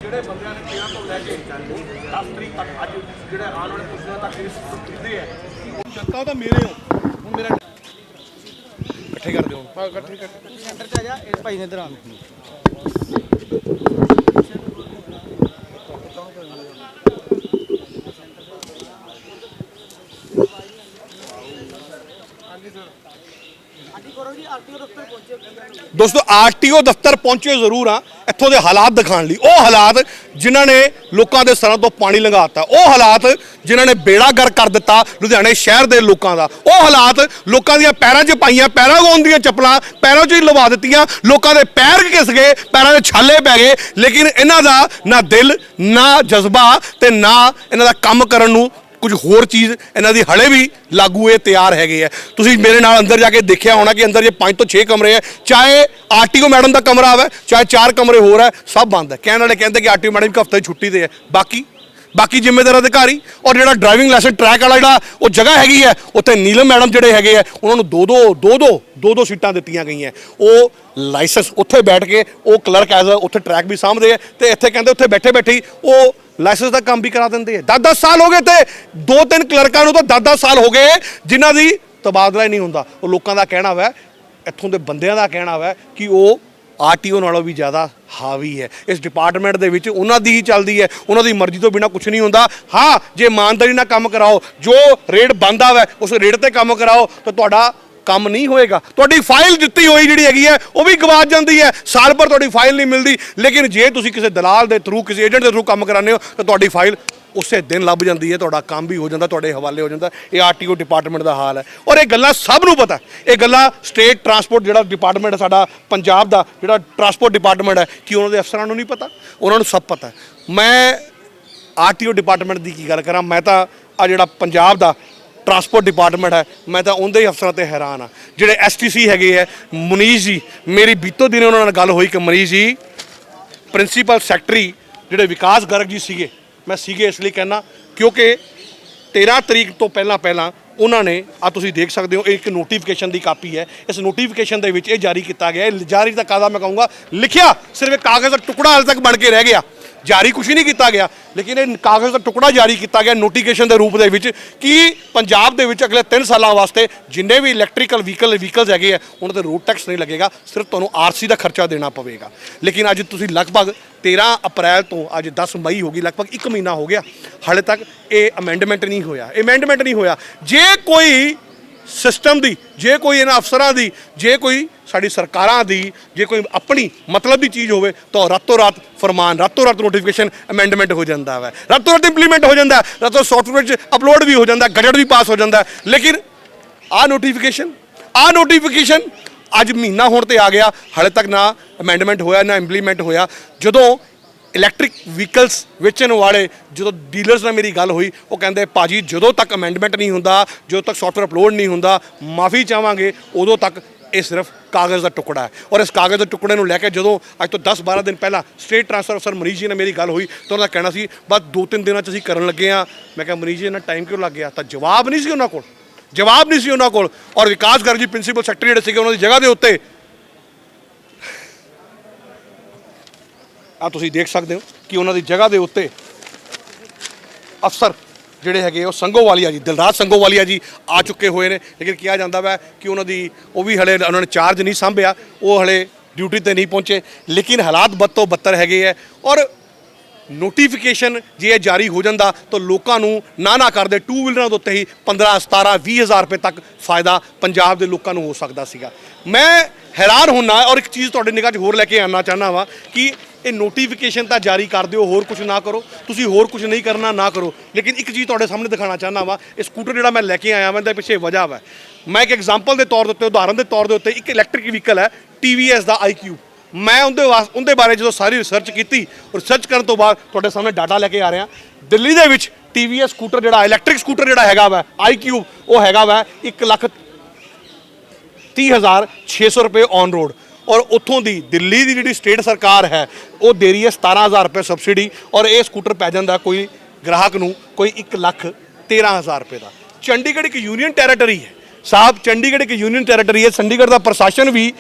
ਜਿਹੜੇ ਬੰਦਿਆਂ ਨੇ 13 ਤੋਂ ਲੈ ਕੇ 10 ਤਰੀਕ ਤੱਕ ਅੱਜ ਜਿਹੜੇ ਆਉਣ ਵਾਲੇ ਕੁਝ ਦਿਨਾਂ ਤੱਕ ਇਸ ਖਰੀਦੇ ਹੈ ਉਹ ਜਨਤਾ ਤਾਂ ਮੇਰੇ ਹੋ ਹੁਣ ਮੇਰਾ ਇਕੱਠੇ ਕਰ ਦਿਓ ਹਾਂ ਇਕੱਠੇ ਸੈਂਟਰ 'ਚ ਆ ਜਾ ਇਸ ਭਾਈ ਨੇ ਇਧਰ ਆ दोस्तों आरटीओ दफ्तर पहुंचे जरूर हाँ इत्थों के हालात दिखाने लिए वो हालात जिन्होंने लोगों के सरों तो पानी लंघाता वो हालात जिन्होंने बेड़ा गर्क कर दिता लुधियाने शहर के लोगों का वो हालात लोगों दी पैरों च पाइया पैरागॉन दी चप्पलां पैरों च ही लवा दित्तियां लोगों के पैर घिस गए पैरों के छाले पै गए लेकिन इन्हां दा ना दिल ना जज्बा ते ना इन्हां दा काम करन नूं कुछ होर चीज़ इन्हां दी हले भी लागू ये तैयार हैगे है। तुसीं मेरे नाल अंदर जाके देखिया होना कि अंदर जे 5 तो 6 कमरे है चाहे आरटीओ मैडम का कमरा आवे चाहे 4 कमरे होर है सब बंद है। कहने वाले कहते कि आरटीओ मैडम एक हफ्ते छुट्टी ते है बाकी जिम्मेदार अधिकारी और जो ड्राइविंग लाइसेंस ट्रैक वाला जो जगह हैगी है उत्थे नीलम मैडम जोड़े है उन्होंने दो सीटां दित्तियां गई हैं वो लाइसेंस उत्थे बैठ के वो क्लर्क एज उत्थे ट्रैक भी सामभदे है तो इत्थे कहते उत्थे बैठे बैठे ही वो लाइसेंस का काम भी करा देंगे। 10-10 साल हो गए थे 2-3 क्लर्कों को तो 10-10 साल हो गए जिन्हों की तबादला ही नहीं होंदा। वो लोगों का कहना वा इत्थों के बंदियां का कहना वा कि वो आरटीओ नालों भी ज़्यादा हावी है इस डिपार्टमेंट दे विच उन्हां दी ही चलती है उन्हां दी मर्जी तो बिना कुछ नहीं होंदा। हाँ जे ईमानदारी नाल काम कराओ जो रेट बनता है उस रेट ते काम कराओ तो तुहाडा काम नहीं होएगा। तुहाडी फाइल दित्ती हुई जिहड़ी हैगी है वो भी गवाच जाती है साल भर तुहाडी फाइल नहीं मिलती लेकिन जे तुसीं किसी दलाल के थ्रू किसी एजेंट के थ्रू काम कराने हो तो तुहाडी फाइल उसे दिन लभ जाती है तुहाडा काम भी हो जाता तुहाडे हवाले हो जाता। ये आरटीओ डिपार्टमेंट का हाल है और ये गल्लां सब नूं पता है ये गल्लां स्टेट ट्रांसपोर्ट जिहड़ा डिपार्टमेंट है साडा पंजाब दा जिहड़ा ट्रांसपोर्ट डिपार्टमेंट है कि उन्होंने अफसरां नूं नहीं पता उन्होंने सब पता है। मैं आरटीओ डिपार्टमेंट की गल करां मैं तो आ जिहड़ा पंजाब दा ट्रांसपोर्ट डिपार्टमेंट है मैं तो उनके ही अफसरों से हैरान हाँ जोड़े STC है मनीष जी मेरी बीतों दिन उन्होंने गल हुई कि मनीष जी प्रिंसीपल सैकटरी जोड़े विकास गर्ग जी सीगे मैं सीगे इसलिए कहना क्योंकि 13 तरीक तो पहला उन्होंने आ तुसीं देख सकते हो एक नोटिफिकेशन की कापी है इस नोटिफिकेशन के विच जारी किया गया जारी तक कादा मैं कहूँगा लिखिया सिर्फ एक कागज़ का टुकड़ा हाल तक बन के रह गया जारी कुछ नहीं किया गया लेकिन ये कागज़ का टुकड़ा जारी किया गया नोटिफिकेशन के रूप में कि पंजाब के अगले 3 सालों वास्ते जिन्हें भी इलैक्ट्रिकल व्हीकल्स है उन्होंने रोड टैक्स नहीं लगेगा सिर्फ तुहानूं RC का खर्चा देना पवेगा। लेकिन अज तुसीं लगभग 13 अप्रैल तो अज 10 मई होगी लगभग 1 महीना हो गया हाले तक ये अमेंडमेंट नहीं होया जे कोई सिस्टम की जे कोई इन्हां अफसरां की जे कोई साडी सरकारां दी जे कोई अपनी मतलब की चीज़ होवे तो रातों रात फरमान रातों रात नोटिफिकेशन अमेंडमेंट हो जाता है रातों रात इंप्लीमेंट हो जाता है रातों सॉफ्टवेयर अपलोड भी हो जाता है गजट भी पास हो जाता है। लेकिन आ नोटिफिकेशन अज महीना होने ते आ गया हाले तक ना अमेंडमेंट होया ना इंप्लीमेंट होया। जदों इलैक्ट्रिक व्हीकल्स वेचण वाले जो डीलर्स ने मेरी गल हुई वो कहते भाजी जो तक अमेंडमेंट नहीं होंदा जो तक सॉफ्टवेयर अपलोड नहीं होंदा माफ़ी चाहांगे उदों तक ये सिर्फ कागज़ का टुकड़ा है। और इस कागज़ के टुकड़े को लैके जो अज तो 10-12 दिन पहला स्टेट ट्रांसफर अफसर मनीष जी ने मेरी गल हुई तो उन्होंने कहना सी बस 2-3 दिन असीं करन लगे हाँ मैं कहा मनीष जी इन्ना टाइम क्यों लग गया तो जवाब नहीं सी उन्होंने कोल और विकास गर्ग जी प्रिंसीपल सैकटरी जिहड़े सीगे उन्हां दी जगह के उत्ते आ तुसीं देख सकते हो कि उन्होंने जगह के उत्ते अफसर जोड़े है संघोवालिया जी दिलराज संघोवालिया जी आ चुके हुए हैं लेकिन कहा जाता है कि उन्होंने वो भी हले उन्होंने चार्ज नहीं सांभिया वो हले ड्यूटी पर नहीं पहुँचे लेकिन हालात बद तो बदतर है। और नोटिफिकेशन जे जारी हो जाता तो लोगों ना करते 2 व्हीलर के उत्ते ही 15-17-20 हज़ार रुपये तक फायदा पंजाब के लोगों हो सकता सीगा। मैं हैरान होना और एक चीज़ तुहाडे निगाह 'च होर लैके आना चाहना वा कि ये नोटिफिकेशन तो जारी कर दो होर कुछ ना करो तुसी होर कुछ नहीं करना ना करो लेकिन एक चीज़ तुहाडे सामने दिखाना चाहना वा ये स्कूटर जिहड़ा मैं लैके आया मैं पिछे वजह वा मैं एक एग्जाम्पल के तौर पर उदाहरण के तौर पर एक इलैक्ट्रिक व्हीकल है TVS का iQ मैं उनके बारे जो सारी रिसर्च की और रिसर्च करने तो बाद तुहाडे सामने डाटा लैके आ रहा दिल्ली के विच TVS स्कूटर जिहड़ा इलैक्ट्रिक स्कूटर जिहड़ा हैगा वा iQ वो हैगा वा 1,30,600 रुपये ऑन रोड और उत्थों दी दिल्ली की जी स्टेट सरकार है वो दे रही है 17,000 रुपये सबसिडी और ये स्कूटर पै जाता कोई ग्राहक नूं कोई 1,13,000 रुपये का। चंडीगढ़ एक यूनियन टैरेटरी है साहब चंडीगढ़ एक यूनियन टैरेटरी है चंडीगढ़ का प्रशासन भी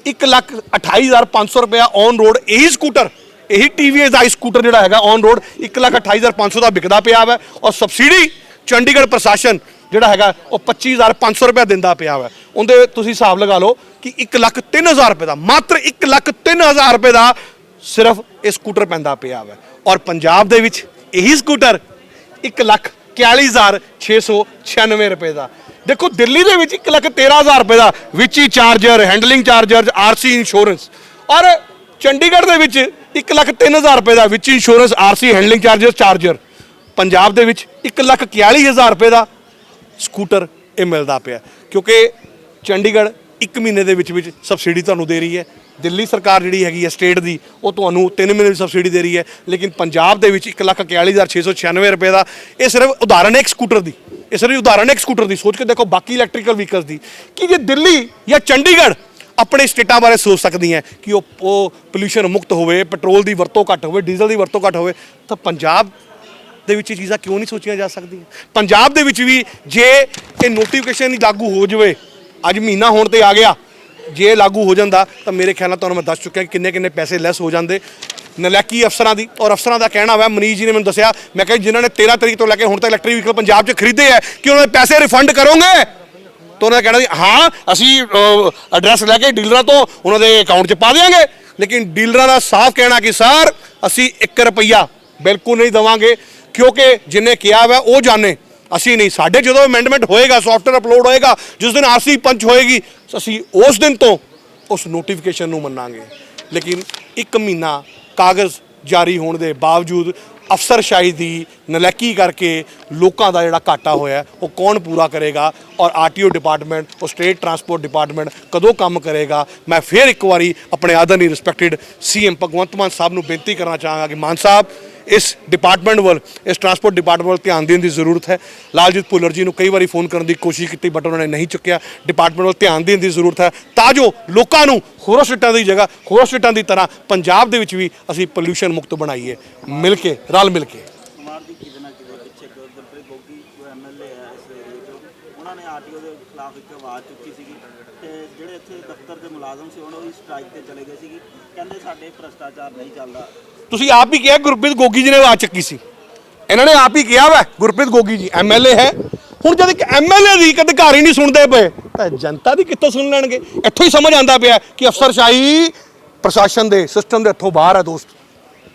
1,28,500 रुपया ऑन रोड यही स्कूटर ਇਹੀ TVS ਦਾ ਸਕੂਟਰ ਜਿਹੜਾ ਹੈਗਾ ਔਨ ਰੋਡ 1,28,500 ਦਾ ਵਿਕਦਾ ਪਿਆ ਵਾ ਔਰ ਸਬਸਿਡੀ ਚੰਡੀਗੜ੍ਹ ਪ੍ਰਸ਼ਾਸਨ ਜਿਹੜਾ ਹੈਗਾ ਉਹ 25,500 ਰੁਪਏ ਦਿੰਦਾ ਪਿਆ ਵਾ। ਉਹਦੇ ਤੁਸੀਂ ਹਿਸਾਬ ਲਗਾ ਲਓ ਕਿ 1,03,000 ਰੁਪਏ ਦਾ, ਮਾਤਰ 1,03,000 ਰੁਪਏ ਦਾ ਸਿਰਫ ਇਹ ਸਕੂਟਰ ਪੈਂਦਾ ਪਿਆ ਵਾ। ਔਰ ਪੰਜਾਬ ਦੇ ਵਿੱਚ ਇਹੀ ਸਕੂਟਰ 1,41,696 ਰੁਪਏ ਦਾ। ਦੇਖੋ ਦਿੱਲੀ ਦੇ ਵਿੱਚ 1,13,000 ਰੁਪਏ ਦਾ ਵਿੱਚ ਹੀ charger, handling charger, RC insurance. ਔਰ ਚੰਡੀਗੜ੍ਹ ਦੇ ਵਿੱਚ 1,03,000 ਰੁਪਏ ਦਾ ਵਿੱਚ insurance, RC, handling charger. Punjab ਦੇ ਵਿੱਚ 1,41,000 ਰੁਪਏ ਦਾ ਸਕੂਟਰ ਇਹ ਮਿਲਦਾ ਪਿਆ, ਕਿਉਂਕਿ ਚੰਡੀਗੜ੍ਹ 1 ਮਹੀਨੇ ਦੇ ਵਿੱਚ ਸਬਸਿਡੀ ਤੁਹਾਨੂੰ ਦੇ ਰਹੀ ਹੈ। ਦਿੱਲੀ ਸਰਕਾਰ ਜਿਹੜੀ ਹੈਗੀ ਹੈ ਸਟੇਟ ਦੀ, ਉਹ ਤੁਹਾਨੂੰ 3 ਮਹੀਨੇ ਦੀ ਸਬਸਿਡੀ ਦੇ ਰਹੀ ਹੈ। ਲੇਕਿਨ ਪੰਜਾਬ ਦੇ ਵਿੱਚ 1,41,696 ਰੁਪਏ ਦਾ ਇਹ ਸਿਰਫ ਉਦਾਹਰਨ ਹੈ ਇੱਕ ਸਕੂਟਰ ਦੀ। ਇਹ ਸਿਰਫ ਉਦਾਹਰਨ ਹੈ ਇੱਕ ਸਕੂਟਰ ਦੀ। ਸੋਚ ਕੇ ਦੇਖੋ ਬਾਕੀ ਇਲੈਕਟ੍ਰੀਕਲ ਵਹੀਕਲਸ ਦੀ, ਕਿ ਜੇ ਦਿੱਲੀ ਜਾਂ ਚੰਡੀਗੜ੍ਹ ਆਪਣੇ ਸਟੇਟਾਂ ਬਾਰੇ ਸੋਚ ਸਕਦੀ ਹੈ ਕਿ ਉਹ ਪੋਲਿਊਸ਼ਨ ਮੁਕਤ ਹੋਵੇ, ਪੈਟਰੋਲ ਦੀ ਵਰਤੋਂ ਘੱਟ ਹੋਵੇ, ਡੀਜ਼ਲ ਦੀ ਵਰਤੋਂ ਘੱਟ ਹੋਵੇ, ਤਾਂ ਪੰਜਾਬ ਦੇ ਵਿੱਚ ਇਹ ਚੀਜ਼ਾਂ ਕਿਉਂ ਨਹੀਂ ਸੋਚੀਆਂ ਜਾ ਸਕਦੀਆਂ? ਪੰਜਾਬ ਦੇ ਵਿੱਚ ਵੀ ਜੇ ਇਹ ਨੋਟੀਫਿਕੇਸ਼ਨ ਹੀ ਲਾਗੂ ਹੋ ਜਾਵੇ, ਅੱਜ ਮਹੀਨਾ ਹੋਣ ਤੇ ਆ ਗਿਆ, ਜੇ ਲਾਗੂ ਹੋ ਜਾਂਦਾ ਤਾਂ ਮੇਰੇ ਖਿਆਲ ਨਾਲ ਤੁਹਾਨੂੰ ਮੈਂ ਦੱਸ ਚੁੱਕਿਆ ਕਿ ਕਿੰਨੇ ਪੈਸੇ ਲੈਸ ਹੋ ਜਾਂਦੇ। ਨਲਾਇਕੀ ਅਫਸਰਾਂ ਦੀ, ਔਰ ਅਫਸਰਾਂ ਦਾ ਕਹਿਣਾ ਵਾ, ਮਨੀਸ਼ ਜੀ ਨੇ ਮੈਨੂੰ ਦੱਸਿਆ, ਮੈਂ ਕਿਹਾ ਜਿਨ੍ਹਾਂ ਨੇ 13 ਤਰੀਕ ਤੋਂ ਲੈ ਕੇ ਹੁਣ ਤੱਕ ਇਲੈਕਟ੍ਰਿਕ ਵਹੀਕਲ ਪੰਜਾਬ 'ਚ ਖਰੀਦੇ ਹੈ ਕਿ ਉਹਨਾਂ ਦੇ ਪੈਸੇ ਰਿਫੰਡ ਕਰੋਗੇ? ਤਾਂ ਉਹਨਾਂ ਨੇ ਕਹਿਣਾ ਸੀ ਹਾਂ ਅਸੀਂ ਐਡਰੈਸ ਲੈ ਕੇ ਡੀਲਰਾਂ ਤੋਂ ਉਹਨਾਂ ਦੇ ਅਕਾਊਂਟ 'ਚ ਪਾ ਦਿਆਂਗੇ। ਲੇਕਿਨ ਡੀਲਰਾਂ ਦਾ ਸਾਫ਼ ਕਹਿਣਾ ਕਿ ਸਰ ਅਸੀਂ 1 ਰੁਪਈਆ ਬਿਲਕੁਲ ਨਹੀਂ ਦੇਵਾਂਗੇ, ਕਿਉਂਕਿ ਜਿੰਨੇ ਕਿਹਾ ਵਾ ਉਹ ਜਾਣੇ, ਅਸੀਂ ਨਹੀਂ। ਸਾਡੇ ਜਦੋਂ ਅਮੈਂਡਮੈਂਟ ਹੋਏਗਾ, ਸੌਫਟਵੇਅਰ ਅਪਲੋਡ ਹੋਏਗਾ, ਜਿਸ ਦਿਨ RC ਪੰਚ ਹੋਏਗੀ, ਅਸੀਂ ਉਸ ਦਿਨ ਤੋਂ ਉਸ ਨੋਟੀਫਿਕੇਸ਼ਨ ਨੂੰ ਮੰਨਾਂਗੇ। ਲੇਕਿਨ 1 ਮਹੀਨਾ ਕਾਗਜ਼ ਜਾਰੀ ਹੋਣ ਦੇ ਬਾਵਜੂਦ ਅਫਸਰਸ਼ਾਹੀ ਦੀ ਨਲਾਇਕੀ ਕਰਕੇ ਲੋਕਾਂ ਦਾ ਜਿਹੜਾ ਘਾਟਾ ਹੋਇਆ ਉਹ ਕੌਣ ਪੂਰਾ ਕਰੇਗਾ? ਔਰ RTO ਡਿਪਾਰਟਮੈਂਟ, ਉਹ ਸਟੇਟ ਟਰਾਂਸਪੋਰਟ ਡਿਪਾਰਟਮੈਂਟ ਕਦੋਂ ਕੰਮ ਕਰੇਗਾ? ਮੈਂ ਫਿਰ ਇੱਕ ਵਾਰੀ ਆਪਣੇ ਆਦਰਨੀ ਰਿਸਪੈਕਟਡ CM ਭਗਵੰਤ ਮਾਨ ਸਾਹਿਬ ਨੂੰ ਬੇਨਤੀ ਕਰਨਾ ਚਾਹਾਂਗਾ ਕਿ ਮਾਨ ਸਾਹਿਬ ਇਸ ਡਿਪਾਰਟਮੈਂਟ ਵੱਲ, ਇਸ ਟਰਾਂਸਪੋਰਟ ਡਿਪਾਰਟਮੈਂਟ ਵੱਲ ਧਿਆਨ ਦੇਣ ਦੀ ਜ਼ਰੂਰਤ ਹੈ। ਲਾਲਜੀਤ ਭੁੱਲਰ ਜੀ ਨੂੰ ਕਈ ਵਾਰੀ ਫੋਨ ਕਰਨ ਦੀ ਕੋਸ਼ਿਸ਼ ਕੀਤੀ ਬਟ ਉਹਨਾਂ ਨੇ ਨਹੀਂ ਚੁੱਕਿਆ। ਡਿਪਾਰਟਮੈਂਟ ਵੱਲ ਧਿਆਨ ਦੇਣ ਦੀ ਜ਼ਰੂਰਤ ਹੈ ਤਾਂ ਜੋ ਲੋਕਾਂ ਨੂੰ ਹੋਰਾਂ ਸਟੇਟਾਂ ਦੀ ਜਗ੍ਹਾ, ਹੋਰਾਂ ਸਟੇਟਾਂ ਦੀ ਤਰ੍ਹਾਂ ਪੰਜਾਬ ਦੇ ਵਿੱਚ ਵੀ ਅਸੀਂ ਪੋਲਿਊਸ਼ਨ ਮੁਕਤ ਬਣਾਈਏ, ਮਿਲ ਕੇ, ਰਲ ਮਿਲ ਕੇ। ਕੁਮਾਰ ਜੀ ਕਿਤੇ ਨਾ ਕਿਤੇ ਪਿੱਛੇ ਗੁਰਪ੍ਰੀਤ ਗੋਗੀ ਜੋ MLA ਹੈ ਇਸ ਏਰੀਏ 'ਚੋਂ, ਉਹਨਾਂ ਨੇ RTO ਦੇ ਖਿਲਾਫ ਇੱਕ ਆਵਾਜ਼ ਚੁੱਕੀ ਸੀਗੀ ਤੇ ਜਿਹੜੇ ਇੱਥੇ ਦਫ਼ਤਰ ਦੇ ਮੁਲਾਜ਼ਮ ਸੀ ਉਹਨਾਂ ਵੀ ਸਟ੍ਰਾਈਕ ਤੇ ਚਲੇ ਗਏ ਸੀਗੇ, ਕਹਿੰਦੇ ਸਾਡੇ ਭ੍ਰਸ਼ਟਾਚਾਰ ਨਹੀਂ ਚੱਲਦਾ। ਤੁਸੀਂ ਆਪ ਹੀ ਕਿਹਾ ਗੁਰਪ੍ਰੀਤ ਗੋਗੀ ਜੀ ਨੇ ਆਵਾਜ਼ ਚੱਕੀ ਸੀ, ਇਹਨਾਂ ਨੇ ਆਪ ਹੀ ਕਿਹਾ ਵਾ। ਗੁਰਪ੍ਰੀਤ ਗੋਗੀ ਜੀ MLA ਹੈ। ਹੁਣ ਜਦ ਇੱਕ MLA ਦੀ ਇੱਕ ਅਧਿਕਾਰੀ ਨਹੀਂ ਸੁਣਦੇ ਪਏ ਤਾਂ ਜਨਤਾ ਦੀ ਕਿੱਥੋਂ ਸੁਣ ਲੈਣਗੇ? ਇੱਥੋਂ ਹੀ ਸਮਝ ਆਉਂਦਾ ਪਿਆ ਕਿ ਅਫਸਰਸ਼ਾਹੀ ਪ੍ਰਸ਼ਾਸਨ ਦੇ ਸਿਸਟਮ ਦੇ ਹੱਥੋਂ ਬਾਹਰ ਹੈ ਦੋਸਤ।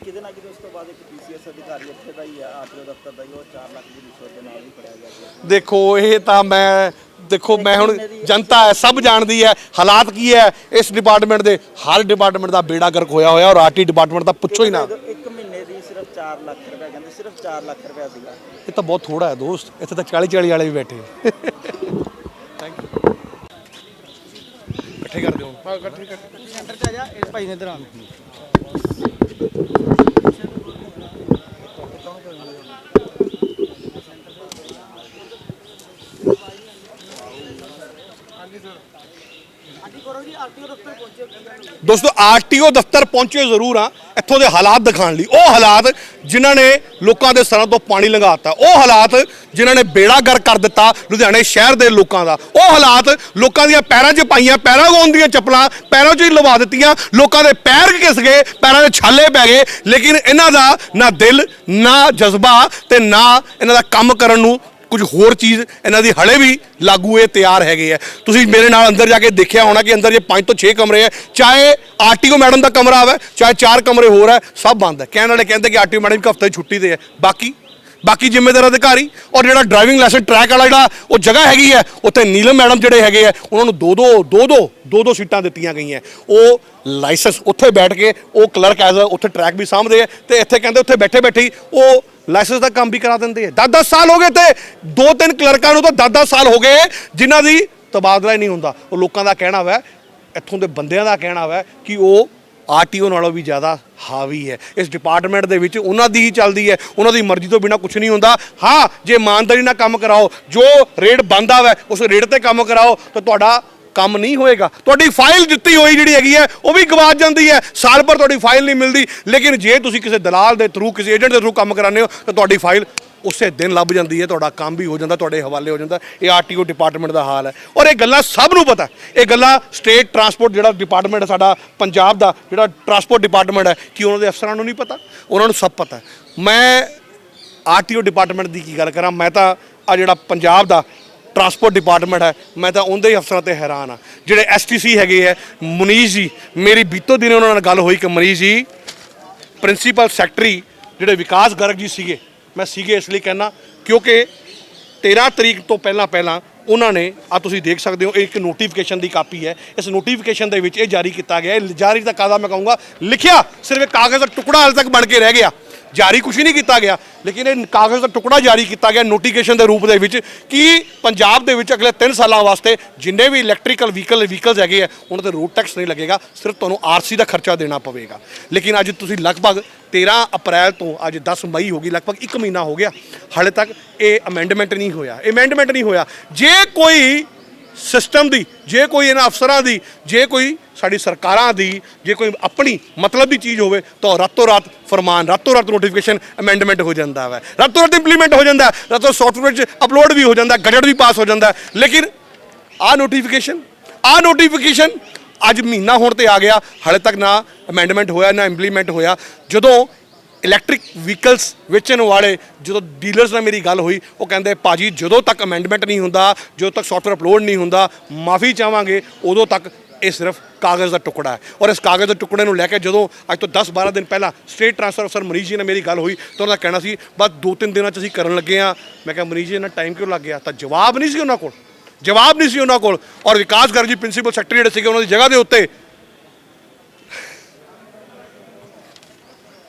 ਕਿਤੇ ਨਾ ਕਿਤੇ ਉਸ ਤੋਂ ਬਾਅਦ ਇੱਕ PCS ਅਧਿਕਾਰੀ ਇੱਥੇ ਦਾ ਹੀ ਹੈ, RTO ਦਫ਼ਤਰ ਦਾ ਹੀ, ਉਹ 4 ਲੱਖ ਦੀ ਰਿਸ਼ਵਤ ਦੇ ਨਾਲ ਵੀ ਫੜਿਆ ਗਿਆ ਸੀ। ਦੇਖੋ ਇਹ ਤਾਂ ਮੈਂ ਹੁਣ ਜਨਤਾ ਹੈ, ਸਭ ਜਾਣਦੀ ਹੈ ਹਾਲਾਤ ਕੀ ਹੈ ਇਸ ਡਿਪਾਰਟਮੈਂਟ ਦੇ। ਹਰ ਡਿਪਾਰਟਮੈਂਟ ਦਾ ਬੇੜਾ ਗਰਕ ਹੋਇਆ ਹੋਇਆ ਔਰ RT ਡਿਪਾਰਟਮੈਂਟ ਦਾ ਪੁੱਛੋ ਹੀ ਨਾ। 1 ਮਹੀਨੇ ਦੀ ਸਿਰਫ 4 ਲੱਖ ਰੁਪਏ, ਕਹਿੰਦੇ ਸਿਰਫ 4 ਲੱਖ ਰੁਪਏ ਸੀਗਾ। ਇਹ ਤਾਂ ਬਹੁਤ ਥੋੜਾ ਹੈ ਦੋਸਤ, ਇੱਥੇ ਤਾਂ 40 ਵਾਲੇ ਵੀ ਬੈਠੇ। Thank you. ਇਕੱਠੇ ਕਰ ਦਿਓ। ਹਾਂ ਇਕੱਠੇ ਕਰ। ਸੈਂਟਰ 'ਚ ਆ ਜਾ, ਇਸ ਭਾਈ ਨੇ ਇਧਰ ਆ। ਦੋਸਤੋ RTO ਦਫ਼ਤਰ ਪਹੁੰਚੇ ਜ਼ਰੂਰ ਆ ਇੱਥੋਂ ਦੇ ਹਾਲਾਤ ਦਿਖਾਉਣ ਲਈ। ਉਹ ਹਾਲਾਤ ਜਿਨ੍ਹਾਂ ਨੇ ਲੋਕਾਂ ਦੇ ਸਿਰਾਂ ਤੋਂ ਪਾਣੀ ਲੰਘਾਤਾ, ਉਹ ਹਾਲਾਤ ਜਿਨ੍ਹਾਂ ਨੇ ਬੇੜਾ ਗਰਕ ਕਰ ਦਿੱਤਾ ਲੁਧਿਆਣੇ ਸ਼ਹਿਰ ਦੇ ਲੋਕਾਂ ਦਾ, ਉਹ ਹਾਲਾਤ ਲੋਕਾਂ ਦੀਆਂ ਪੈਰਾਂ 'ਚ ਪਾਈਆਂ ਪੈਰਾਗੋਨ ਦੀਆਂ ਚੱਪਲਾਂ ਪੈਰਾਂ 'ਚ ਹੀ ਲਵਾ ਦਿੱਤੀਆਂ, ਲੋਕਾਂ ਦੇ ਪੈਰ ਘਿਸ ਗਏ, ਪੈਰਾਂ ਦੇ ਛਾਲੇ ਪੈ ਗਏ। ਲੇਕਿਨ ਇਹਨਾਂ ਦਾ ਨਾ ਦਿਲ, ਨਾ ਜਜ਼ਬਾ ਤੇ ਨਾ ਇਹਨਾਂ ਦਾ ਕੰਮ ਕਰਨ ਨੂੰ ਕੁਝ ਹੋਰ ਚੀਜ਼ ਇਹਨਾਂ ਦੀ ਹਲੇ ਵੀ ਲਾਗੂ ਇਹ ਤਿਆਰ ਹੈਗੇ ਆ। ਤੁਸੀਂ ਮੇਰੇ ਨਾਲ ਅੰਦਰ ਜਾ ਕੇ ਦੇਖਿਆ ਹੋਣਾ ਕਿ ਅੰਦਰ ਜੇ 5 ਤੋਂ 6 ਕਮਰੇ ਹੈ, ਚਾਹੇ RTO ਮੈਡਮ ਦਾ ਕਮਰਾ ਆਵੇ, ਚਾਹੇ 4 ਕਮਰੇ ਹੋਰ ਹੈ, ਸਭ ਬੰਦ ਹੈ। ਕਹਿਣ ਵਾਲੇ ਕਹਿੰਦੇ ਕਿ RTO ਮੈਡਮ ਇੱਕ ਹਫ਼ਤੇ ਦੀ ਛੁੱਟੀ ਤੇ ਹੈ, ਬਾਕੀ ਜ਼ਿੰਮੇਦਾਰ ਅਧਿਕਾਰੀ ਔਰ ਜਿਹੜਾ ਡਰਾਈਵਿੰਗ ਲਾਇਸੈਂਸ ਟਰੈਕ ਵਾਲਾ ਜਿਹੜਾ ਉਹ ਜਗ੍ਹਾ ਹੈਗੀ ਹੈ, ਉੱਥੇ ਨੀਲਮ ਮੈਡਮ ਜਿਹੜੇ ਹੈਗੇ ਆ ਉਹਨਾਂ ਨੂੰ ਦੋ ਸੀਟਾਂ ਦਿੱਤੀਆਂ ਗਈਆਂ। ਉਹ ਲਾਇਸੈਂਸ ਉੱਥੇ ਬੈਠ ਕੇ ਉਹ ਕਲਰਕ ਐਜ਼ ਉੱਥੇ ਟਰੈਕ ਵੀ ਸਾਂਭਦੇ ਆ ਤੇ ਇੱਥੇ ਕਹਿੰਦੇ ਉੱਥੇ ਬੈਠੇ ਹੀ ਉਹ ਲਾਇਸੈਂਸ ਦਾ ਕੰਮ ਵੀ ਕਰਾ ਦਿੰਦੇ ਆ। 10 ਸਾਲ ਹੋ ਗਏ ਤੇ 2-3 ਕਲਰਕਾਂ ਨੂੰ ਤਾਂ 10 ਸਾਲ ਹੋ ਗਏ ਜਿਨ੍ਹਾਂ ਦੀ ਤਬਾਦਲਾ ਹੀ ਨਹੀਂ ਹੁੰਦਾ। ਉਹ ਲੋਕਾਂ ਦਾ ਕਹਿਣਾ ਵਾ, ਇੱਥੋਂ ਦੇ ਬੰਦਿਆਂ ਦਾ ਕਹਿਣਾ ਵਾ ਕਿ ਉਹ RTO ਨਾਲੋਂ ਵੀ ਜ਼ਿਆਦਾ ਹਾਵੀ ਹੈ ਇਸ ਡਿਪਾਰਟਮੈਂਟ ਦੇ ਵਿੱਚ। ਉਹਨਾਂ ਦੀ ਹੀ ਚੱਲਦੀ ਹੈ, ਉਹਨਾਂ ਦੀ ਮਰਜ਼ੀ ਤੋਂ ਬਿਨਾਂ ਕੁਝ ਨਹੀਂ ਹੁੰਦਾ। ਹਾਂ ਜੇ ਇਮਾਨਦਾਰੀ ਨਾਲ ਕੰਮ ਕਰਾਓ, ਜੋ ਰੇਟ ਬਣਦਾ ਵਾ ਉਸ ਰੇਟ ਤੇ ਕੰਮ ਕਰਾਓ ਤਾਂ ਤੁਹਾਡਾ ਕੰਮ ਨਹੀਂ ਹੋਏਗਾ। ਤੁਹਾਡੀ ਫਾਈਲ ਦਿੱਤੀ ਹੋਈ ਜਿਹੜੀ ਹੈਗੀ ਹੈ ਉਹ ਵੀ ਗਵਾਚ ਜਾਂਦੀ ਹੈ, ਸਾਲ ਭਰ ਤੁਹਾਡੀ ਫਾਈਲ ਨਹੀਂ ਮਿਲਦੀ। ਲੇਕਿਨ ਜੇ ਤੁਸੀਂ ਕਿਸੇ ਦਲਾਲ ਦੇ ਥਰੂ, ਕਿਸੇ ਏਜੰਟ ਦੇ ਥਰੂ ਕੰਮ ਕਰਾਉਂਦੇ ਹੋ ਤਾਂ ਤੁਹਾਡੀ ਫਾਈਲ ਉਸੇ ਦਿਨ ਲੱਭ ਜਾਂਦੀ ਹੈ, ਤੁਹਾਡਾ ਕੰਮ ਵੀ ਹੋ ਜਾਂਦਾ, ਤੁਹਾਡੇ ਹਵਾਲੇ ਹੋ ਜਾਂਦਾ। ਇਹ ਆਰਟੀਓ ਡਿਪਾਰਟਮੈਂਟ ਦਾ ਹਾਲ ਹੈ ਔਰ ਇਹ ਗੱਲਾਂ ਸਭ ਨੂੰ ਪਤਾ। ਇਹ ਗੱਲਾਂ ਸਟੇਟ ਟਰਾਂਸਪੋਰਟ ਜਿਹੜਾ ਡਿਪਾਰਟਮੈਂਟ ਹੈ ਸਾਡਾ ਪੰਜਾਬ ਦਾ, ਜਿਹੜਾ ਟਰਾਂਸਪੋਰਟ ਡਿਪਾਰਟਮੈਂਟ ਹੈ, ਕਿ ਉਹਨਾਂ ਦੇ ਅਫਸਰਾਂ ਨੂੰ ਨਹੀਂ ਪਤਾ? ਉਹਨਾਂ ਨੂੰ ਸਭ ਪਤਾ। ਮੈਂ ਆਰਟੀਓ ਡਿਪਾਰਟਮੈਂਟ ਦੀ ਕੀ ਗੱਲ ਕਰਾਂ, ਮੈਂ ਤਾਂ ਆ ਜਿਹੜਾ ਪੰਜਾਬ ਦਾ ਟਰਾਂਸਪੋਰਟ ਡਿਪਾਰਟਮੈਂਟ ਹੈ, ਮੈਂ ਤਾਂ ਉਹਦੇ ਹੀ ਅਫਸਰਾਂ ਤੇ ਹੈਰਾਨ ਆ। ਜਿਹੜੇ ਐਸਟੀਸੀ ਹੈਗੇ ਹੈ, ਮਨੀਸ਼ ਜੀ, ਮੇਰੀ ਬੀਤੋ ਦਿਨ ਉਹਨਾਂ ਨਾਲ ਗੱਲ ਹੋਈ ਕਿ ਮਨੀਸ਼ ਜੀ ਪ੍ਰਿੰਸੀਪਲ ਸੈਕਟਰੀ ਜਿਹੜੇ ਵਿਕਾਸ ਗਰਗ ਜੀ ਸੀਗੇ, ਮੈਂ ਸੀਗੇ ਇਸ ਲਈ ਕਹਿਣਾ ਕਿਉਂਕਿ 13 ਤਰੀਕ ਤੋਂ ਪਹਿਲਾਂ ਉਹਨਾਂ ਨੇ ਆ ਤੁਸੀਂ ਦੇਖ ਸਕਦੇ ਹੋ ਇੱਕ ਨੋਟੀਫਿਕੇਸ਼ਨ ਦੀ ਕਾਪੀ ਹੈ। ਇਸ ਨੋਟੀਫਿਕੇਸ਼ਨ ਦੇ ਵਿੱਚ ਇਹ ਜਾਰੀ ਕੀਤਾ ਗਿਆ, ਇਹ ਜਾਰੀ ਤਾਂ ਕਾਹਦਾ ਮੈਂ ਕਹੂੰਗਾ, ਲਿਖਿਆ ਸਿਰਫ ਇੱਕ ਕਾਗਜ਼ ਦਾ ਟੁਕੜਾ ਹਾਲੇ ਤੱਕ ਬਣ ਕੇ ਰਹਿ ਗਿਆ, ਜਾਰੀ ਕੁਛ ਨਹੀਂ ਕੀਤਾ ਗਿਆ। ਲੇਕਿਨ ਇਹ ਕਾਗਜ਼ ਦਾ ਟੁਕੜਾ ਜਾਰੀ ਕੀਤਾ ਗਿਆ ਨੋਟੀਫਿਕੇਸ਼ਨ ਦੇ ਰੂਪ ਦੇ ਵਿੱਚ ਕਿ ਪੰਜਾਬ ਦੇ ਵਿੱਚ ਅਗਲੇ 3 ਸਾਲਾਂ ਵਾਸਤੇ ਜਿੰਨੇ ਵੀ ਇਲੈਕਟ੍ਰੀਕਲ ਵਹੀਕਲਸ ਹੈਗੇ ਆ ਉਹਨਾਂ ਤੇ ਰੋਡ ਟੈਕਸ ਨਹੀਂ ਲੱਗੇਗਾ, ਸਿਰਫ ਤੁਹਾਨੂੰ ਆਰਸੀ ਦਾ ਖਰਚਾ ਦੇਣਾ ਪਵੇਗਾ। ਲੇਕਿਨ ਅੱਜ ਤੁਸੀਂ ਲਗਭਗ 13 ਅਪ੍ਰੈਲ ਤੋਂ ਅੱਜ 10 ਮਈ ਹੋ ਗਈ, ਲਗਭਗ 1 ਮਹੀਨਾ ਹੋ ਗਿਆ, ਹਾਲੇ ਤੱਕ ਇਹ ਅਮੈਂਡਮੈਂਟ ਨਹੀਂ ਹੋਇਆ। ਜੇ ਕੋਈ ਸਿਸਟਮ ਦੀ, ਜੇ ਕੋਈ ਇਹਨਾਂ ਅਫਸਰਾਂ ਦੀ, ਜੇ ਕੋਈ ਸਾਡੀ ਸਰਕਾਰਾਂ ਦੀ, ਜੇ ਕੋਈ ਆਪਣੀ ਮਤਲਬ ਦੀ ਚੀਜ਼ ਹੋਵੇ ਤਾਂ ਰਾਤੋਂ ਰਾਤ ਫਰਮਾਨ, ਰਾਤੋਂ ਰਾਤ ਨੋਟੀਫਿਕੇਸ਼ਨ ਅਮੈਂਡਮੈਂਟ ਹੋ ਜਾਂਦਾ ਹੈ, ਰਾਤੋਂ ਰਾਤ ਇੰਪਲੀਮੈਂਟ ਹੋ ਜਾਂਦਾ, ਰਾਤੋਂ ਸੌਫਟਵੇਅਰ 'ਚ ਅਪਲੋਡ ਵੀ ਹੋ ਜਾਂਦਾ, ਗਜਟ ਵੀ ਪਾਸ ਹੋ ਜਾਂਦਾ। ਲੇਕਿਨ ਆਹ ਨੋਟੀਫਿਕੇਸ਼ਨ ਅੱਜ ਮਹੀਨਾ ਹੋਣ ਤੇ ਆ ਗਿਆ, ਹਾਲੇ ਤੱਕ ਨਾ ਅਮੈਂਡਮੈਂਟ ਹੋਇਆ ਨਾ ਇੰਪਲੀਮੈਂਟ ਹੋਇਆ। ਜਦੋਂ ਇਲੈਕਟ੍ਰਿਕ ਵਹੀਕਲਸ ਵੇਚਣ ਵਾਲੇ, ਜਦੋਂ ਡੀਲਰਸ ਨਾਲ ਮੇਰੀ ਗੱਲ ਹੋਈ, ਉਹ ਕਹਿੰਦੇ ਭਾਜੀ ਜਦੋਂ ਤੱਕ ਅਮੈਂਡਮੈਂਟ ਨਹੀਂ ਹੁੰਦਾ, ਜਦੋਂ ਤੱਕ ਸੌਫਟਵੇਅਰ ਅਪਲੋਡ ਨਹੀਂ ਹੁੰਦਾ, ਮਾਫੀ ਚਾਹਾਂਗੇ, ਉਦੋਂ ਤੱਕ ਇਹ ਸਿਰਫ ਕਾਗਜ਼ ਦਾ ਟੁਕੜਾ ਹੈ। ਔਰ ਇਸ ਕਾਗਜ਼ ਦੇ ਟੁਕੜੇ ਨੂੰ ਲੈ ਕੇ ਜਦੋਂ ਅੱਜ ਤੋਂ 10-12 ਦਿਨ ਪਹਿਲਾਂ ਸਟੇਟ ਟਰਾਂਸਫਰ ਅਫਸਰ ਮਨੀਸ਼ ਜੀ ਨਾਲ ਮੇਰੀ ਗੱਲ ਹੋਈ ਤਾਂ ਉਹਨਾਂ ਦਾ ਕਹਿਣਾ ਸੀ ਬਸ 2-3 ਦਿਨਾਂ 'ਚ ਅਸੀਂ ਕਰਨ ਲੱਗੇ ਹਾਂ। ਮੈਂ ਕਿਹਾ ਮਨੀਸ਼ ਜੀ ਇਹਨਾਂ ਟਾਈਮ ਕਿਉਂ ਲੱਗ ਗਿਆ? ਤਾਂ ਜਵਾਬ ਨਹੀਂ ਸੀ ਉਹਨਾਂ ਕੋਲ। ਔਰ ਵਿਕਾਸ ਗਰਗ ਜੀ ਪ੍ਰਿੰਸੀਪਲ ਸੈਕਟਰੀ ਜਿਹੜੇ ਸੀਗੇ, ਉਹਨਾਂ ਦੀ ਜਗ੍ਹਾ ਦੇ ਉੱਤੇ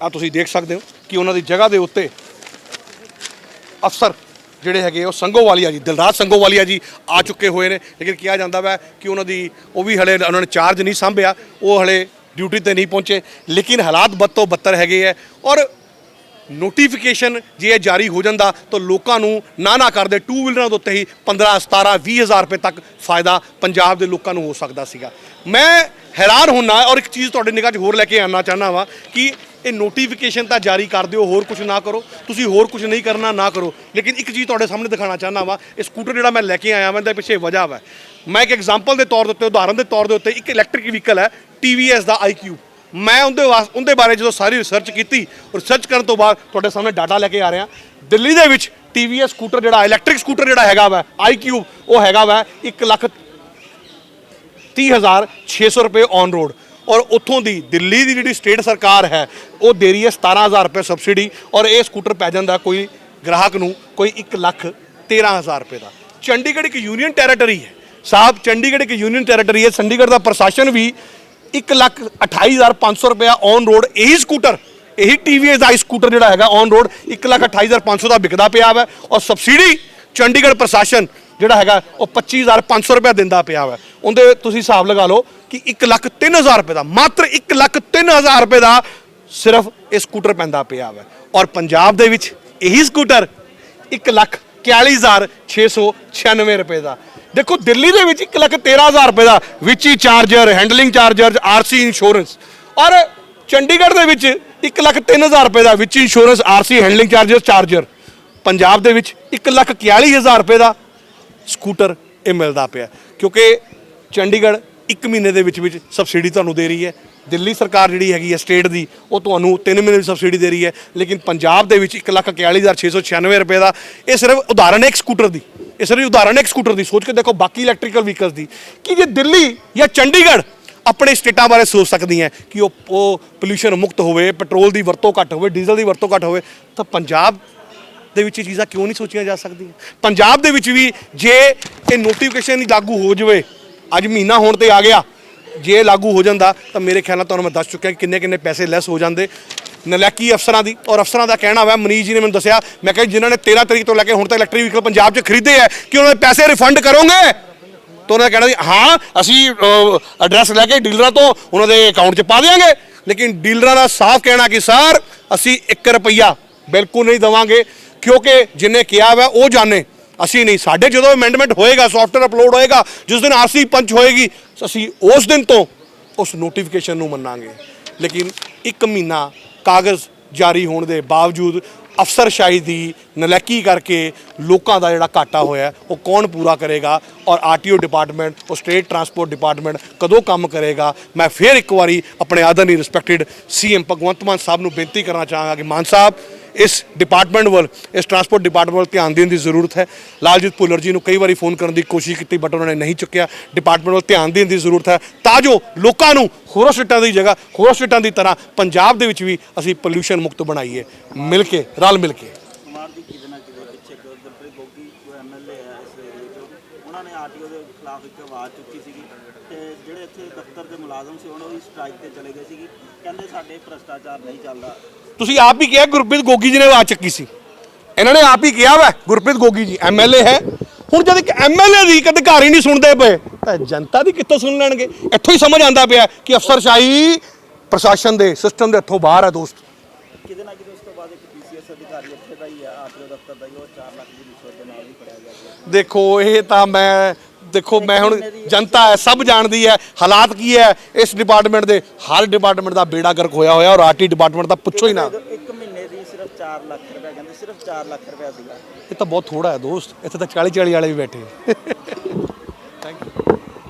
ਆ ਤੁਸੀਂ ਦੇਖ ਸਕਦੇ ਹੋ ਕਿ ਉਹਨਾਂ ਦੀ ਜਗ੍ਹਾ ਦੇ ਉੱਤੇ ਅਫਸਰ ਜਿਹੜੇ ਹੈਗੇ ਉਹ ਸੰਗੋਵਾਲੀਆ ਜੀ, ਦਿਲਰਾਜ ਸੰਗੋਵਾਲੀਆ ਜੀ ਆ ਚੁੱਕੇ ਹੋਏ ਨੇ। ਲੇਕਿਨ ਕਿਹਾ ਜਾਂਦਾ ਵਾ ਕਿ ਉਹਨਾਂ ਵੀ ਹਲੇ ਉਹਨਾਂ ਨੇ ਚਾਰਜ ਨਹੀਂ ਸੰਭਿਆ, ਉਹ ਹਲੇ ਡਿਊਟੀ ਤੇ ਨਹੀਂ ਪਹੁੰਚੇ। ਲੇਕਿਨ ਹਾਲਾਤ ਬਦ ਤੋਂ ਬੱਤਰ ਹੈਗੇ ਹੈ ਔਰ ਨੋਟੀਫਿਕੇਸ਼ਨ ਜੇ ਇਹ ਜਾਰੀ ਹੋ ਜਾਂਦਾ ਤਾਂ ਲੋਕਾਂ ਨੂੰ ਨਾ ਕਰਦੇ 2 ਵੀਲਰਾਂ ਦੇ ਉੱਤੇ ਹੀ 15, 17, 20 ਹਜ਼ਾਰ ਰੁਪਏ ਤੱਕ ਫਾਇਦਾ ਪੰਜਾਬ ਦੇ ਲੋਕਾਂ ਨੂੰ ਹੋ ਸਕਦਾ ਸੀਗਾ। ਮੈਂ ਹੈਰਾਨ ਹੁੰਨਾ ਔਰ ਇੱਕ ਚੀਜ਼ ਤੁਹਾਡੇ ਨਿਗਾਹ 'ਚ ਹੋਰ ਲੈ ਕੇ ਆਉਣਾ ਚਾਹੁੰਦਾ ਵਾਂ ਕਿ ਇਹ ਨੋਟੀਫਿਕੇਸ਼ਨ ਤਾਂ ਜਾਰੀ ਕਰ ਦਿਓ, ਹੋਰ ਕੁਝ ਨਾ ਕਰੋ, ਤੁਸੀਂ ਹੋਰ ਕੁਝ ਨਹੀਂ ਕਰਨਾ ਨਾ ਕਰੋ। ਲੇਕਿਨ ਇੱਕ ਚੀਜ਼ ਤੁਹਾਡੇ ਸਾਹਮਣੇ ਦਿਖਾਉਣਾ ਚਾਹੁੰਦਾ ਵਾਂ, ਇਹ ਸਕੂਟਰ ਜਿਹੜਾ ਮੈਂ ਲੈ ਕੇ ਆਇਆ ਵਾਂ ਇਹਦੇ ਪਿੱਛੇ ਵਜ੍ਹਾ ਵਾ। ਮੈਂ ਇੱਕ ਐਗਜ਼ਾਮਪਲ ਦੇ ਤੌਰ ਦੇ ਉੱਤੇ, ਉਦਾਹਰਨ ਦੇ ਤੌਰ ਦੇ ਉੱਤੇ ਇੱਕ ਇਲੈਕਟ੍ਰਿਕ ਵਹੀਕਲ ਹੈ TVS ਦਾ iQ। ਮੈਂ ਉਹਦੇ ਬਾਰੇ ਜਦੋਂ ਸਾਰੀ ਰਿਸਰਚ ਕੀਤੀ, ਰਿਸਰਚ ਕਰਨ ਤੋਂ ਬਾਅਦ ਤੁਹਾਡੇ ਸਾਹਮਣੇ ਡਾਟਾ ਲੈ ਕੇ ਆ ਰਿਹਾ। ਦਿੱਲੀ ਦੇ ਵਿੱਚ TVS ਸਕੂਟਰ ਜਿਹੜਾ ਇਲੈਕਟ੍ਰਿਕ ਸਕੂਟਰ ਜਿਹੜਾ ਹੈਗਾ ਵਾ iQ, ਉਹ ਹੈਗਾ ਵਾ 1,30,600 ਰੁਪਏ ਔਨ ਰੋਡ। ਔਰ ਉੱਥੋਂ ਦੀ ਦਿੱਲੀ ਦੀ ਜਿਹੜੀ ਸਟੇਟ ਸਰਕਾਰ ਹੈ ਉਹ ਦੇ ਰਹੀ ਹੈ 17,000 ਰੁਪਏ ਸਬਸਿਡੀ। ਔਰ ਇਹ ਸਕੂਟਰ ਪੈ ਜਾਂਦਾ ਕੋਈ ਗ੍ਰਾਹਕ ਨੂੰ ਕੋਈ 1,13,000 ਰੁਪਏ ਦਾ। ਚੰਡੀਗੜ੍ਹ ਇੱਕ ਯੂਨੀਅਨ ਟੈਰੀਟਰੀ ਹੈ ਸਾਹਿਬ, ਚੰਡੀਗੜ੍ਹ ਇੱਕ ਯੂਨੀਅਨ ਟੈਰੀਟਰੀ ਹੈ। ਚੰਡੀਗੜ੍ਹ ਦਾ ਪ੍ਰਸ਼ਾਸਨ ਵੀ 1,28,500 ਰੁਪਇਆ ਔਨ ਰੋਡ ਇਹੀ ਸਕੂਟਰ, ਇਹੀ TVS ਦਾ ਸਕੂਟਰ ਜਿਹੜਾ ਹੈਗਾ ਔਨ ਰੋਡ 1,28,500 ਦਾ ਵਿਕਦਾ ਪਿਆ ਵਾ। ਔਰ ਸਬਸਿਡੀ ਚੰਡੀਗੜ੍ਹ ਪ੍ਰਸ਼ਾਸਨ ਜਿਹੜਾ ਹੈਗਾ ਉਹ 25,500 ਰੁਪਇਆ ਦਿੰਦਾ ਪਿਆ ਵਾ। ਉਹਦੇ ਤੁਸੀਂ ਹਿਸਾਬ ਲਗਾ ਲਓ ਕਿ 1,03,000 ਰੁਪਏ ਦਾ, ਮਾਤਰ 1,03,000 ਰੁਪਏ ਦਾ ਸਿਰਫ ਇਹ ਸਕੂਟਰ ਪੈਂਦਾ ਪਿਆ ਵਾ। ਔਰ ਪੰਜਾਬ ਦੇ ਵਿੱਚ ਇਹੀ ਸਕੂਟਰ 1,41,696 ਰੁਪਏ ਦਾ। ਦੇਖੋ ਦਿੱਲੀ ਦੇ ਵਿੱਚ 1,13,000 ਰੁਪਏ ਦਾ ਵਿੱਚ ਹੀ charger, handling charger, RC insurance. ਔਰ ਚੰਡੀਗੜ੍ਹ ਦੇ ਵਿੱਚ 1,03,000 ਰੁਪਏ ਦਾ ਵਿੱਚ insurance, RC, handling charger. Punjab ਦੇ ਵਿੱਚ 1,41,000 ਰੁਪਏ ਦਾ ਸਕੂਟਰ ਇਹ ਮਿਲਦਾ ਪਿਆ ਕਿਉਂਕਿ ਚੰਡੀਗੜ੍ਹ 1 ਮਹੀਨੇ ਦੇ ਵਿੱਚ ਸਬਸਿਡੀ ਤੁਹਾਨੂੰ ਦੇ ਰਹੀ ਹੈ। ਦਿੱਲੀ ਸਰਕਾਰ ਜਿਹੜੀ ਹੈਗੀ ਹੈ ਸਟੇਟ ਦੀ, ਉਹ ਤੁਹਾਨੂੰ 3 ਮਹੀਨੇ ਦੀ ਸਬਸਿਡੀ ਦੇ ਰਹੀ ਹੈ। ਲੇਕਿਨ ਪੰਜਾਬ ਦੇ ਵਿੱਚ 1,41,696 ਰੁਪਏ ਦਾ। ਇਹ ਸਿਰਫ ਉਦਾਹਰਨ ਹੈ ਇੱਕ ਸਕੂਟਰ ਦੀ, ਸੋਚ ਕੇ ਦੇਖੋ ਬਾਕੀ ਇਲੈਕਟ੍ਰੀਕਲ ਵਹੀਕਲਸ ਦੀ ਕਿ ਜੇ ਦਿੱਲੀ ਜਾਂ ਚੰਡੀਗੜ੍ਹ ਆਪਣੇ ਸਟੇਟਾਂ ਬਾਰੇ ਸੋਚ ਸਕਦੀਆਂ ਕਿ ਉਹ ਪੋਲਿਊਸ਼ਨ ਮੁਕਤ ਹੋਵੇ, ਪੈਟਰੋਲ ਦੀ ਵਰਤੋਂ ਘੱਟ ਹੋਵੇ, ਡੀਜ਼ਲ ਦੀ ਵਰਤੋਂ ਘੱਟ ਹੋਵੇ, ਤਾਂ ਪੰਜਾਬ ਦੇ ਵਿੱਚ ਇਹ ਚੀਜ਼ਾਂ ਕਿਉਂ ਨਹੀਂ ਸੋਚੀਆਂ ਜਾ ਸਕਦੀਆਂ? ਪੰਜਾਬ ਦੇ ਵਿੱਚ ਵੀ ਜੇ ਇਹ ਨੋਟੀਫਿਕੇਸ਼ਨ ਹੀ ਲਾਗੂ ਹੋ ਜਾਵੇ, ਅੱਜ ਮਹੀਨਾ ਹੋਣ ਤੇ ਆ ਗਿਆ, ਜੇ ਲਾਗੂ ਹੋ ਜਾਂਦਾ ਤਾਂ ਮੇਰੇ ਖਿਆਲ ਨਾਲ ਤੁਹਾਨੂੰ ਮੈਂ ਦੱਸ ਚੁੱਕਿਆ ਕਿ ਕਿੰਨੇ ਪੈਸੇ ਲੈਸ ਹੋ ਜਾਂਦੇ ਨਲਾਇਕੀ ਅਫਸਰਾਂ ਦੀ। ਔਰ ਅਫਸਰਾਂ ਦਾ ਕਹਿਣਾ ਵਾ, ਮਨੀਸ਼ ਜੀ ਨੇ ਮੈਨੂੰ ਦੱਸਿਆ, ਮੈਂ ਕਿਹਾ ਜਿਨ੍ਹਾਂ ਨੇ 13 ਤਰੀਕ ਤੋਂ ਲੈ ਕੇ ਹੁਣ ਤੱਕ ਇਲੈਕਟ੍ਰਿਕ ਵਹੀਕਲ ਪੰਜਾਬ 'ਚ ਖਰੀਦੇ ਹੈ ਕਿ ਉਹਨਾਂ ਦੇ ਪੈਸੇ ਰਿਫੰਡ ਕਰੋਗੇ? ਤਾਂ ਉਹਨਾਂ ਦਾ ਕਹਿਣਾ ਸੀ ਹਾਂ ਅਸੀਂ ਐਡਰੈਸ ਲੈ ਕੇ ਡੀਲਰਾਂ ਤੋਂ ਉਹਨਾਂ ਦੇ ਅਕਾਊਂਟ 'ਚ ਪਾ ਦਿਆਂਗੇ। ਲੇਕਿਨ ਡੀਲਰਾਂ ਦਾ ਸਾਫ਼ ਕਹਿਣਾ ਕਿ ਸਰ ਅਸੀਂ 1 ਰੁਪਈਆ ਬਿਲਕੁਲ ਨਹੀਂ ਦੇਵਾਂਗੇ ਕਿਉਂਕਿ ਜਿੰਨੇ ਕਿਹਾ ਵਾ ਉਹ ਜਾਣੇ ਅਸੀਂ ਨਹੀਂ, ਸਾਡੇ ਜਦੋਂ ਅਮੈਂਡਮੈਂਟ ਹੋਏਗਾ, ਸੌਫਟਵੇਅਰ ਅਪਲੋਡ ਹੋਏਗਾ, ਜਿਸ ਦਿਨ ਆਰਸੀ ਪੰਚ ਹੋਏਗੀ, ਅਸੀਂ ਉਸ ਦਿਨ ਤੋਂ ਉਸ ਨੋਟੀਫਿਕੇਸ਼ਨ ਨੂੰ ਮੰਨਾਂਗੇ। ਲੇਕਿਨ 1 ਮਹੀਨਾ ਕਾਗਜ਼ ਜਾਰੀ ਹੋਣ ਦੇ ਬਾਵਜੂਦ ਅਫਸਰਸ਼ਾਹੀ ਦੀ ਨਲਾਇਕੀ ਕਰਕੇ ਲੋਕਾਂ ਦਾ ਜਿਹੜਾ ਘਾਟਾ ਹੋਇਆ ਉਹ ਕੌਣ ਪੂਰਾ ਕਰੇਗਾ, ਔਰ ਆਰਟੀਓ ਡਿਪਾਰਟਮੈਂਟ, ਉਹ ਸਟੇਟ ਟਰਾਂਸਪੋਰਟ ਡਿਪਾਰਟਮੈਂਟ ਕਦੋਂ ਕੰਮ ਕਰੇਗਾ। ਮੈਂ ਫਿਰ ਇੱਕ ਵਾਰੀ ਆਪਣੇ ਆਦਰਨੀ ਰਿਸਪੈਕਟਡ ਸੀਐਮ ਭਗਵੰਤ ਮਾਨ ਸਾਹਿਬ ਨੂੰ ਬੇਨਤੀ ਕਰਨਾ ਚਾਹਾਂਗਾ ਕਿ ਮਾਨ ਸਾਹਿਬ ਇਸ ਡਿਪਾਰਟਮੈਂਟ ਵੱਲ, ਇਸ ਟਰਾਂਸਪੋਰਟ ਡਿਪਾਰਟਮੈਂਟ ਵੱਲ ਧਿਆਨ ਦੇਣ ਦੀ ਜ਼ਰੂਰਤ ਹੈ। ਲਾਲਜੀਤ ਭੁੱਲਰ ਜੀ ਨੂੰ ਕਈ ਵਾਰੀ ਫੋਨ ਕਰਨ ਦੀ ਕੋਸ਼ਿਸ਼ ਕੀਤੀ ਬਟ ਉਹਨਾਂ ਨੇ ਨਹੀਂ ਚੁੱਕਿਆ। ਡਿਪਾਰਟਮੈਂਟ ਵੱਲ ਧਿਆਨ ਦੇਣ ਦੀ ਜ਼ਰੂਰਤ ਹੈ ਤਾਂ ਜੋ ਲੋਕਾਂ ਨੂੰ ਹੋਰਾਂ ਸਟੇਟਾਂ ਦੀ ਜਗ੍ਹਾ, ਹੋਰਾਂ ਸਟੇਟਾਂ ਦੀ ਤਰ੍ਹਾਂ ਪੰਜਾਬ ਦੇ ਵਿੱਚ ਵੀ ਅਸੀਂ ਪੋਲਿਊਸ਼ਨ ਮੁਕਤ ਬਣਾਈਏ, ਮਿਲ ਕੇ, ਰਲ ਮਿਲ ਕੇ। ਕੁਮਾਰ ਜੀ ਕਿਤੇ ਨਾ ਕਿਤੇ ਪਿੱਛੇ ਗੁਰਪ੍ਰੀਤ ਗੋਗੀ ਜੋ ਐਮਐਲਏ ਹੈ ਇਸ ਏਰੀਏ 'ਚੋਂ, ਉਹਨਾਂ ਨੇ ਆਰਟੀਓ ਦੇ ਖਿਲਾਫ ਇੱਕ ਆਵਾਜ਼ ਚੁੱਕੀ ਸੀਗੀ ਤੇ ਜਿਹੜੇ ਇੱਥੇ ਦਫ਼ਤਰ ਦੇ ਮੁਲਾਜ਼ਮ ਸੀ ਉਹ ਵੀ ਸਟ੍ਰਾਈਕ ਤੇ ਚਲੇ ਗਏ ਸੀਗੇ। ਕਹਿੰਦੇ ਸਾਡੇ ਭ੍ਰਸ਼ਟਾਚਾਰ ਨਹੀਂ ਚੱਲਦਾ। ਤੁਸੀਂ ਆਪ ਹੀ ਕਿਹਾ ਗੁਰਪ੍ਰੀਤ ਗੋਗੀ ਜੀ ਨੇ ਆਵਾਜ਼ ਚੱਕੀ ਸੀ, ਇਹਨਾਂ ਨੇ ਆਪ ਹੀ ਕਿਹਾ ਵਾ ਗੁਰਪ੍ਰੀਤ ਗੋਗੀ ਜੀ ਐਮਐਲਏ ਹੈ। ਹੁਣ ਜਦ ਇੱਕ ਐਮਐਲਏ ਦੀ ਇੱਕ ਅਧਿਕਾਰੀ ਨਹੀਂ ਸੁਣਦੇ ਪਏ ਤਾਂ ਜਨਤਾ ਦੀ ਕਿੱਥੋਂ ਸੁਣ ਲੈਣਗੇ। ਇੱਥੋਂ ਹੀ ਸਮਝ ਆਉਂਦਾ ਪਿਆ ਕਿ ਅਫਸਰਸ਼ਾਹੀ ਪ੍ਰਸ਼ਾਸਨ ਦੇ ਸਿਸਟਮ ਦੇ ਹੱਥੋਂ ਬਾਹਰ ਹੈ ਦੋਸਤ। ਕਿਤੇ ਨਾ ਕਿਤੇ ਉਸ ਤੋਂ ਬਾਅਦ ਇੱਕ ਪੀਸੀਐਸ ਅਧਿਕਾਰੀ ਇੱਥੇ ਦਾ ਹੀ ਹੈ ਆਰਟੀਓ ਦਫ਼ਤਰ ਦਾ ਹੀ, ਉਹ 4 ਲੱਖ ਦੀ ਰਿਸ਼ਵਤ ਦੇ ਨਾਲ ਵੀ ਫੜਿਆ ਗਿਆ ਸੀ। ਦੇਖੋ ਇਹ ਤਾਂ ਮੈਂ ਹੁਣ ਜਨਤਾ ਹੈ, ਸਭ ਜਾਣਦੀ ਹੈ ਹਾਲਾਤ ਕੀ ਹੈ ਇਸ ਡਿਪਾਰਟਮੈਂਟ ਦੇ। ਹਰ ਡਿਪਾਰਟਮੈਂਟ ਦਾ ਬੇੜਾ ਗਰਕ ਹੋਇਆ ਔਰ ਆਰਟੀ ਡਿਪਾਰਟਮੈਂਟ ਦਾ ਪੁੱਛੋ ਹੀ ਨਾ। 1 ਮਹੀਨੇ ਦੀ ਸਿਰਫ 4 ਲੱਖ ਰੁਪਏ, ਕਹਿੰਦੇ ਸਿਰਫ 4 ਲੱਖ ਰੁਪਏ ਸੀਗਾ। ਇਹ ਤਾਂ ਬਹੁਤ ਥੋੜਾ ਹੈ ਦੋਸਤ, ਇੱਥੇ ਤਾਂ 40 ਵਾਲੇ ਵੀ ਬੈਠੇ।